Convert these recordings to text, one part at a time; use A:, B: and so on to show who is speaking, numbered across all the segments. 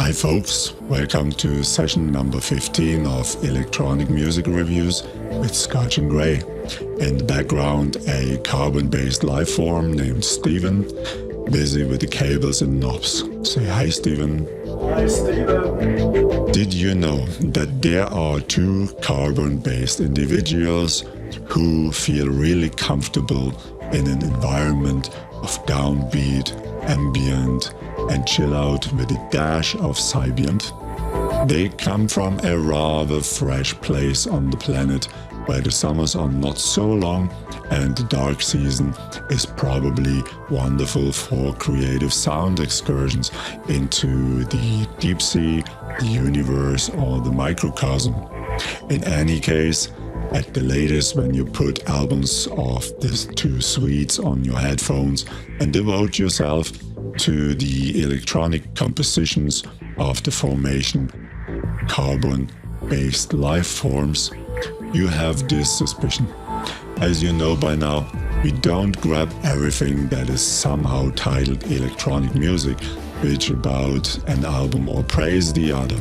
A: Hi folks, welcome to session number 15 of electronic music reviews with Scotch&grey. In the background, a carbon-based life form named Steven, busy with the cables and knobs. Say hi, Steven.
B: Hi, Steven.
A: Did you know that there are two carbon-based individuals who feel really comfortable in an environment of downbeat, ambient and chill out with a dash of psybient? They come from a rather fresh place on the planet where the summers are not so long and the dark season is probably wonderful for creative sound excursions into the deep sea, the universe or the microcosm. In any case, at the latest, when you put albums of these two Swedes on your headphones and devote yourself to the electronic compositions of the formation Carbon-Based Lifeforms, you have this suspicion. As you know by now, we don't grab everything that is somehow titled electronic music, bitch about an album or praise the other,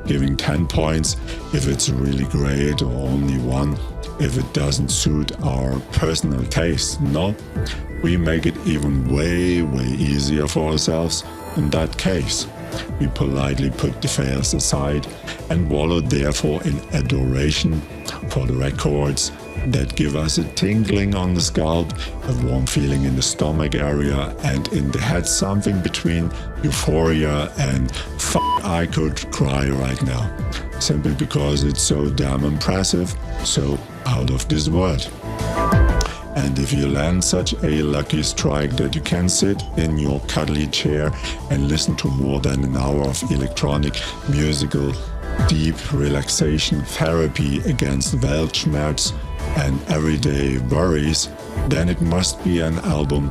A: giving 10 points if it's really great or only 1 if it doesn't suit our personal taste. No, we make it even way easier for ourselves. In that case, we politely put the fails aside and wallow therefore in adoration for the records that give us a tingling on the scalp, a warm feeling in the stomach area, and in the head something between euphoria and I could cry right now. Simply because it's so damn impressive, so out of this world. And if you land such a lucky strike that you can sit in your cuddly chair and listen to more than an hour of electronic musical deep relaxation therapy against Weltschmerz and everyday worries, then it must be an album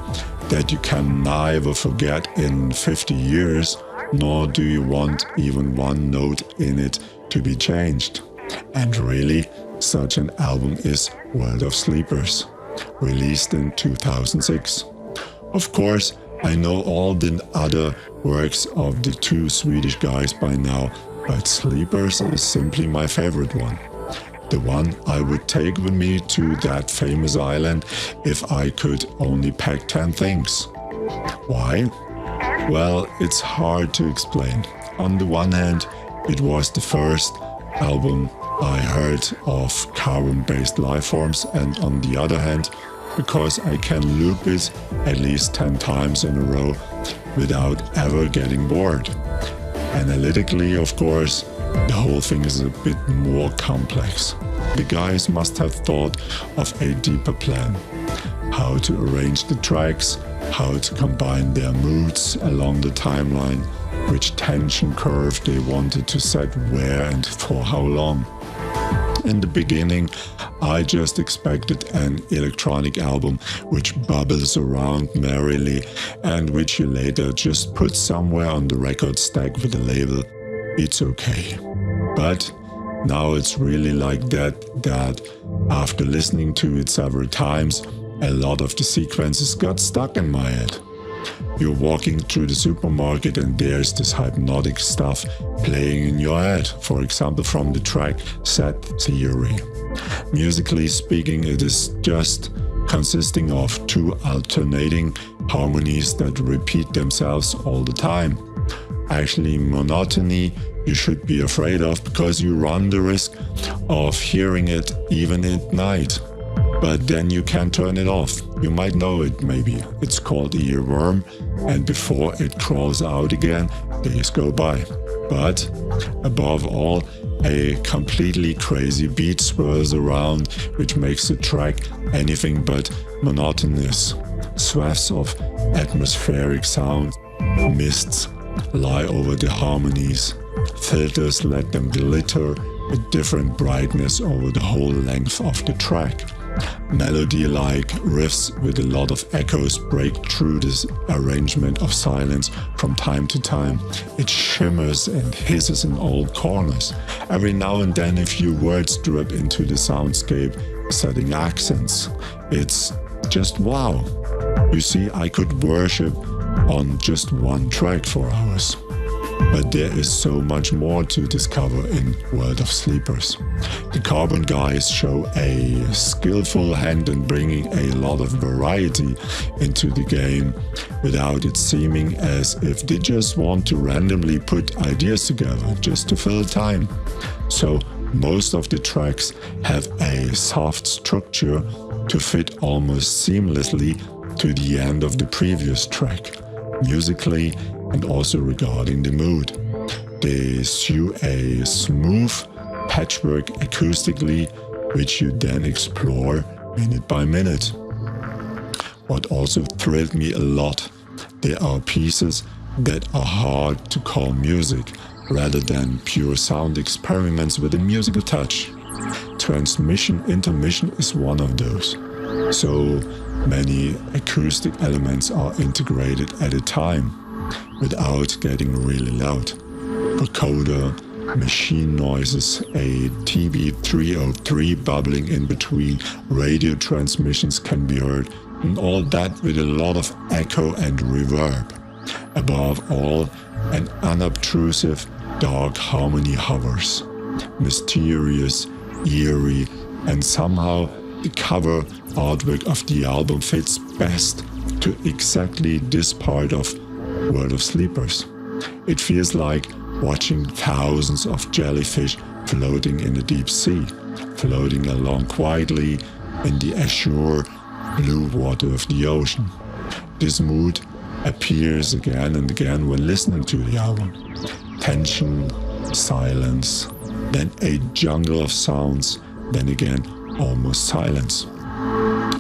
A: that you can neither forget in 50 years, nor do you want even one note in it to be changed. And really, such an album is World of Sleepers, released in 2006. Of course, I know all the other works of the two Swedish guys by now, but Sleepers is simply my favorite one. The one I would take with me to that famous island if I could only pack 10 things. Why? Well, it's hard to explain. On the one hand, it was the first album I heard of carbon-based lifeforms, and on the other hand, because I can loop it at least 10 times in a row without ever getting bored. Analytically, of course, the whole thing is a bit more complex. The guys must have thought of a deeper plan. How to arrange the tracks, how to combine their moods along the timeline, which tension curve they wanted to set where and for how long. In the beginning, I just expected an electronic album which bubbles around merrily and which you later just put somewhere on the record stack with a label, "It's okay." But now it's really like that after listening to it several times, a lot of the sequences got stuck in my head. You're walking through the supermarket and there's this hypnotic stuff playing in your head, for example from the track Set Theory. Musically speaking, it is just consisting of two alternating harmonies that repeat themselves all the time. Actually, monotony you should be afraid of, because you run the risk of hearing it even at night. But then you can turn it off. You might know it maybe. It's called earworm, and before it crawls out again, days go by. But above all, a completely crazy beat swirls around, which makes the track anything but monotonous. Swaths of atmospheric sound, mists lie over the harmonies. Filters let them glitter with different brightness over the whole length of the track. Melody-like riffs with a lot of echoes break through this arrangement of silence from time to time. It shimmers and hisses in all corners. Every now and then a few words drip into the soundscape, setting accents. It's just wow. You see, I could worship on just one track for hours. But there is so much more to discover in World of Sleepers. The Carbon guys show a skillful hand in bringing a lot of variety into the game without it seeming as if they just want to randomly put ideas together just to fill time. So most of the tracks have a soft structure to fit almost seamlessly to the end of the previous track, musically and also regarding the mood. They sew a smooth patchwork acoustically, which you then explore minute by minute. What also thrilled me a lot, there are pieces that are hard to call music, rather than pure sound experiments with a musical touch. Transmission intermission is one of those. So many acoustic elements are integrated at a time, without getting really loud. Vocoder, machine noises, a TB-303 bubbling in between radio transmissions can be heard, and all that with a lot of echo and reverb. Above all, an unobtrusive, dark harmony hovers. Mysterious, eerie, and somehow the cover artwork of the album fits best to exactly this part of World of Sleepers. It feels like watching thousands of jellyfish floating in the deep sea, floating along quietly in the azure blue water of the ocean. This mood appears again and again when listening to the album. Tension, silence, then a jungle of sounds, then again almost silence.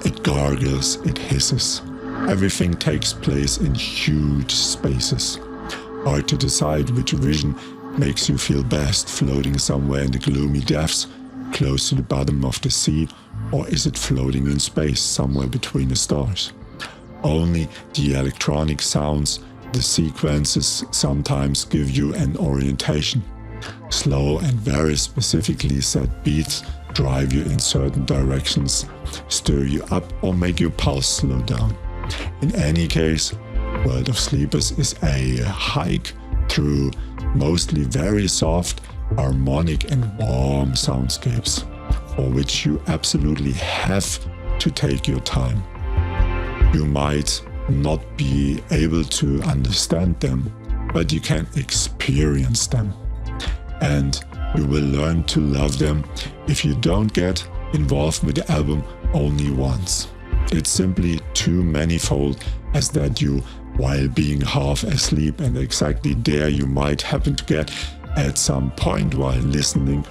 A: It gargles, it hisses. Everything takes place in huge spaces. Hard to decide which vision makes you feel best, floating somewhere in the gloomy depths, close to the bottom of the sea, or is it floating in space, somewhere between the stars? Only the electronic sounds, the sequences sometimes give you an orientation. Slow and very specifically set beats drive you in certain directions, stir you up or make your pulse slow down. In any case, World of Sleepers is a hike through mostly very soft, harmonic and warm soundscapes, for which you absolutely have to take your time. You might not be able to understand them, but you can experience them. And you will learn to love them if you don't get involved with the album only once. It's simply too manifold as that you, while being half asleep and exactly there you might happen to get at some point while listening,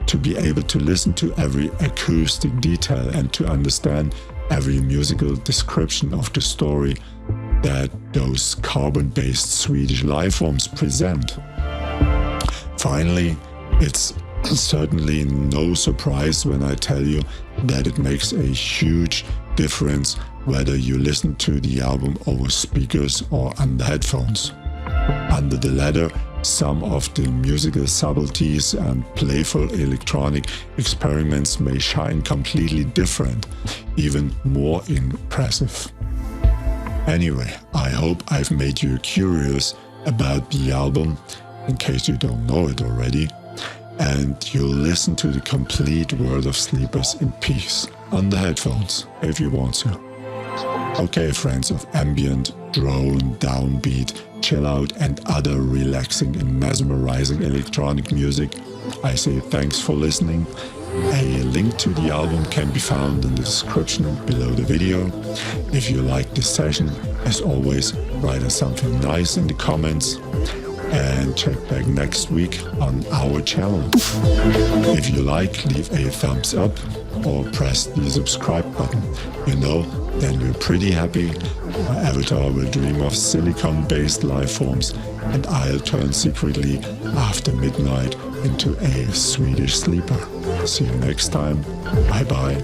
A: to be able to listen to every acoustic detail and to understand every musical description of the story that those carbon-based Swedish lifeforms present. Finally, it's certainly no surprise when I tell you that it makes a huge difference whether you listen to the album over speakers or under headphones. Under the latter, some of the musical subtleties and playful electronic experiments may shine completely different, even more impressive. Anyway, I hope I've made you curious about the album, in case you don't know it already, and you'll listen to the complete World of Sleepers in peace, on the headphones, if you want to. Okay, friends of ambient, drone, downbeat, chill out and other relaxing and mesmerizing electronic music, I say thanks for listening. A link to the album can be found in the description below the video. If you like this session, as always, write us something nice in the comments. And check back next week on our channel. If you like, leave a thumbs up or press the subscribe button. You know, then we're pretty happy. My avatar will dream of silicon-based lifeforms and I'll turn secretly after midnight into a Swedish sleeper. See you next time. Bye bye.